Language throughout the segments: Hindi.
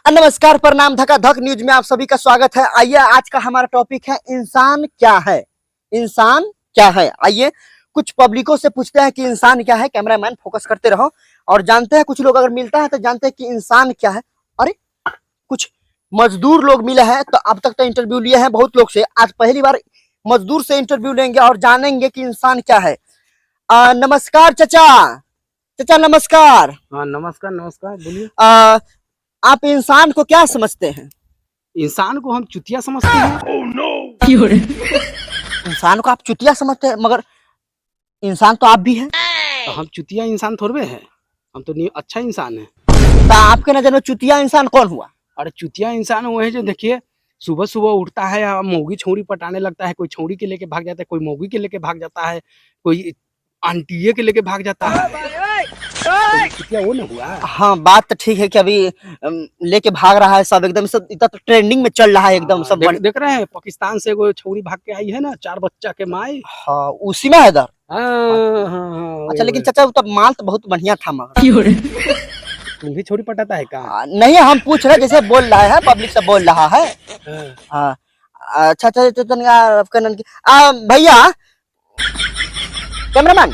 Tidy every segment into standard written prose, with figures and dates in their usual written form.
नमस्कार, प्रणाम, धका धक न्यूज में आप सभी का स्वागत है। आइए, आज का हमारा टॉपिक है इंसान क्या है। इंसान क्या है, आइए कुछ पब्लिकों से पूछते हैं कि इंसान क्या है। कैमरामैन फोकस करते रहो। और जानते हैं, कुछ लोग अगर मिलता है तो जानते हैं कि इंसान क्या है। अरे कुछ मजदूर लोग मिले हैं, तो अब तक तो इंटरव्यू लिए हैं बहुत लोग से, आज पहली बार मजदूर से इंटरव्यू लेंगे और जानेंगे कि इंसान क्या है। नमस्कार चाचा। चाचा नमस्कार। हाँ नमस्कार नमस्कार, बोलिए। आप इंसान को क्या समझते हैं? इंसान को हम चुतिया समझते हैं। oh, no! इंसान को आप चुतिया समझते हैं, मगर इंसान तो आप भी हैं। तो हम चुतिया इंसान थोड़े हैं, हम तो नहीं अच्छा इंसान है। तो आपके नजर में चुतिया इंसान कौन हुआ? अरे चुतिया इंसान वो है जो देखिए सुबह सुबह उठता है, मौगी छौड़ी पटाने लगता है, कोई छौड़ी के लेके भाग जाता है, कोई मौगी के लेके भाग जाता है, कोई आंटिये के लेके भाग जाता है। तो वो न हुआ। हाँ, बात तो ठीक है कि अभी लेके भाग रहा है सब, एकदम सब इतना तो ट्रेंडिंग में चल रहा है एकदम सब। देख रहे हैं पाकिस्तान से कोई छौड़ी भाग के आई है ना, 4 बच्चा के माई। हाँ, उसी में है इधर। हाँ, अच्छा, लेकिन चाचा तो माल तो बहुत बढ़िया था, मगर तुम भी छौड़ी पटाता है क्या? नहीं, हम पूछ रहे जैसे बोल रहा है, पब्लिक से बोल रहा है। हाँ, अच्छा भैया कैमरामैन,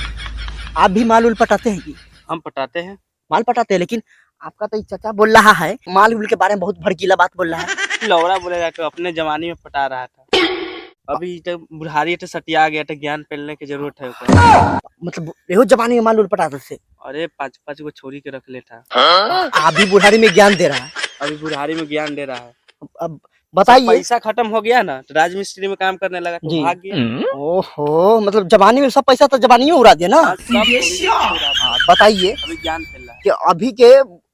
आप भी माल उल पटाते हैं कि? हम पटाते हैं, माल पटाते हैं, लेकिन आपका तो चाचा बोल रहा है माल उल के बारे में बहुत भड़कीला बात बोल रहा है। लौड़ा बोलेगा कि अपने जमाने में पटा रहा था, अभी तो बुढ़ारी तो सटिया गया, तो ज्ञान फैलने की जरूरत है ऊपर। मतलब एहो जमाने में माल उल पटाते थे? अरे 5-5 को छोरी के रख ले था। अभी बुढ़ारी में ज्ञान दे रहा है? अभी बुढ़ारी में ज्ञान दे रहा है। अब बताइए। पैसा खत्म हो गया ना, तो राजमिस्त्री में काम करने लगा, तो भाग गया। ओहो, मतलब जवानी में सब पैसा तो जवानी में उड़ा दिया ना। बताइए अभी ज्ञान फैल रहा है कि अभी के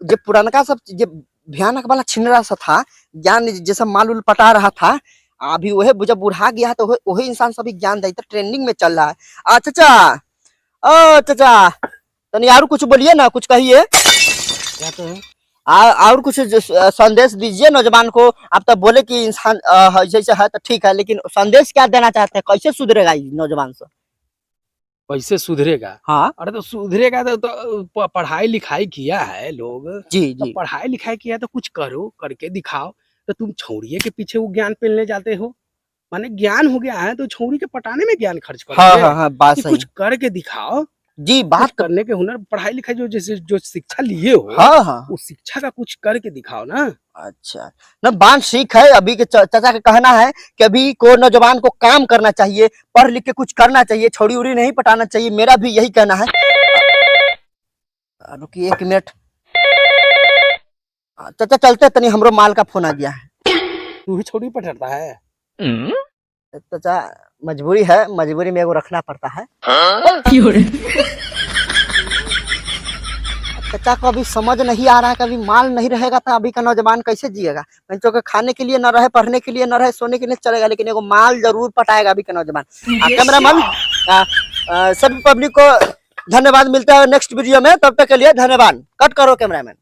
जो पुराना सब जो भयानक वाला छिनरा सा था, ज्ञान जैसा माल उल पटा रहा था, अभी वही जब बुढ़ा गया तो वही इंसान सभी ज्ञान दे, ट्रेंडिंग में चल रहा है। चाचा, ओ चाचा, तनी और कुछ बोलिए ना, कुछ कहिए। क्या तो है? और कुछ संदेश दीजिए नौजवान को। आप तो बोले कि इंसान जैसे है तो ठीक है, लेकिन संदेश क्या देना चाहते हैं? कैसे सुधरेगा ये नौजवान से? कैसे सुधरेगा? हाँ, अरे तो सुधरेगा तो पढ़ाई लिखाई किया है लोग। जी तो जी। पढ़ाई लिखाई किया तो कुछ करो, करके दिखाओ। तो तुम छौड़िए के पीछे वो ज्ञान पेलने जाते हो, माने ज्ञान हो गया है तो छौड़ी के पटाने में ज्ञान खर्च करो। हाँ, बात सही। कुछ करके दिखाओ जी, बात करने के हुनर, पढ़ाई लिखाई जो शिक्षा लिए हो, हाँ, उस शिक्षा का कुछ करके दिखाओ ना। अच्छा ना, बात ठीक है। अभी के चाचा का कहना है कि अभी को नौजवान को काम करना चाहिए, पढ़ लिख के कुछ करना चाहिए, छोड़ी उड़ी नहीं पटाना चाहिए। मेरा भी यही कहना है। रुकिए 1 मिनट, चाचा चलते तनी, हमरो माल का फोन आ गया है। तू ही छोड़ी पटाता है? चाचा मजबूरी है, मजबूरी में एगो रखना पड़ता है। चाचा को अभी समझ नहीं आ रहा है, कभी माल नहीं रहेगा तो अभी का नौजवान कैसे जिएगा। बच्चों के खाने के लिए न रहे, पढ़ने के लिए न रहे, सोने के लिए चलेगा, लेकिन एगो माल जरूर पटाएगा अभी का नौजवान। कैमरामैन, सभी पब्लिक को धन्यवाद। मिलता है नेक्स्ट वीडियो में, तब तक के लिए धन्यवाद। कट करो कैमरामैन।